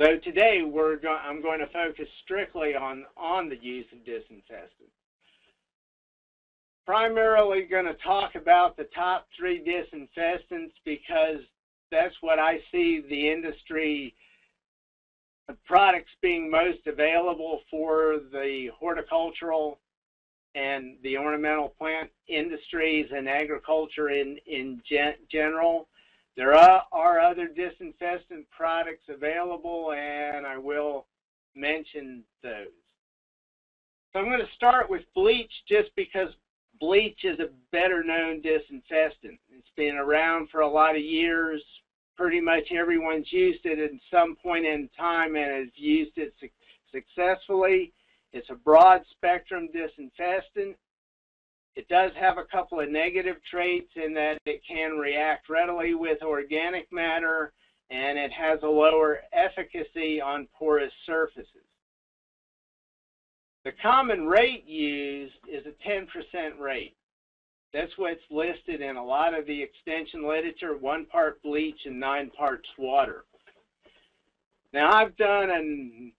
So today I'm going to focus strictly on the use of disinfestants. Primarily going to talk about the top 3 disinfestants because that's what I see the industry products being most available for the horticultural and the ornamental plant industries and agriculture in general. There are other disinfestant products available, and I will mention those. So I'm going to start with bleach just because bleach is a better known disinfestant. It's been around for a lot of years. Pretty much everyone's used it at some point in time and has used it successfully. It's a broad spectrum disinfestant. It does have a couple of negative traits in that it can react readily with organic matter, and it has a lower efficacy on porous surfaces. The common rate used is a 10% rate. That's what's listed in a lot of the extension literature, 1 part bleach and 9 parts water. Now I've done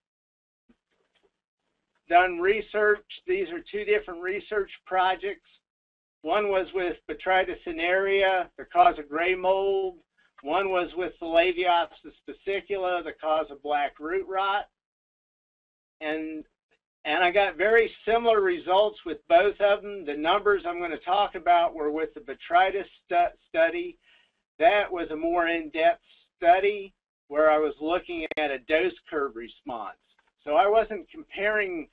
research. These are 2 different research projects. One was with Botrytis cinerea, the cause of gray mold. One was with Phalaenopsis fascicula, the cause of black root rot. And I got very similar results with both of them. The numbers I'm going to talk about were with the Botrytis study. That was a more in-depth study where I was looking at a dose curve response. So I wasn't comparing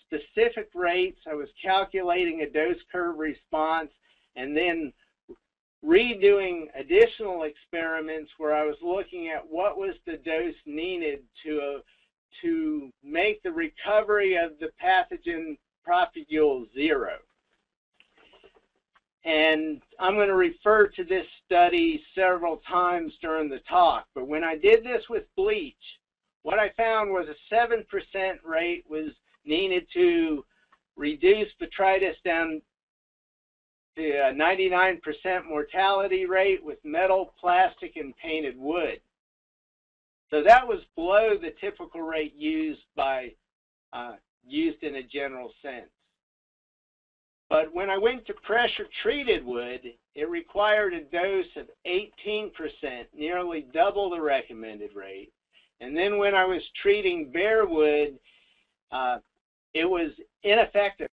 specific rates. I was calculating a dose curve response and then redoing additional experiments where I was looking at what was the dose needed to make the recovery of the pathogen propagule 0. And I'm going to refer to this study several times during the talk, but when I did this with bleach, what I found was a 7% rate was needed to reduce botrytis down to a 99% mortality rate with metal, plastic, and painted wood. So that was below the typical rate used in a general sense. But when I went to pressure-treated wood, it required a dose of 18%, nearly double the recommended rate. And then when I was treating bare wood, it was ineffective,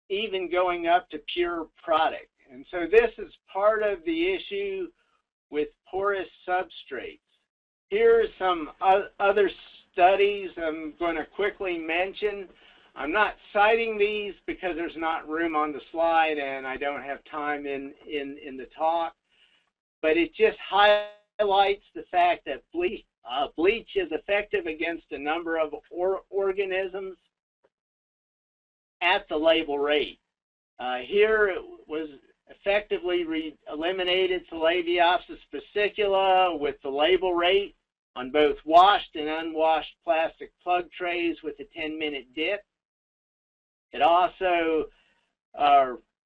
even going up to pure product. And so this is part of the issue with porous substrates. Here are some other studies I'm going to quickly mention. I'm not citing these because there's not room on the slide and I don't have time in the talk, but it just highlights the fact that bleach is effective against a number of organisms at the label rate. Here it was effectively eliminated Phalaenopsis fascicula with the label rate on both washed and unwashed plastic plug trays with a 10-minute dip. It also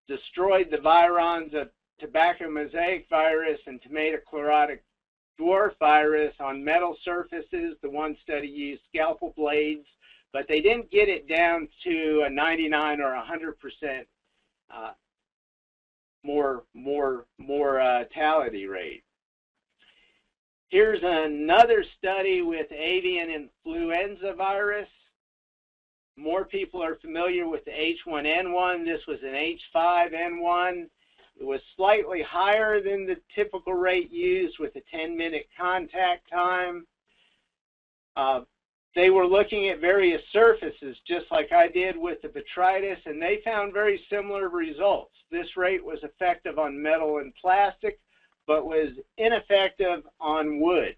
destroyed the virons of tobacco mosaic virus and tomato chlorotic dwarf virus on metal surfaces. The one study used scalpel blades, but they didn't get it down to a 99 or 100% mortality rate. Here's another study with avian influenza virus. More people are familiar with the H1N1. This was an H5N1. It was slightly higher than the typical rate used with a 10-minute contact time. They were looking at various surfaces, just like I did with the botrytis, and they found very similar results. This rate was effective on metal and plastic, but was ineffective on wood.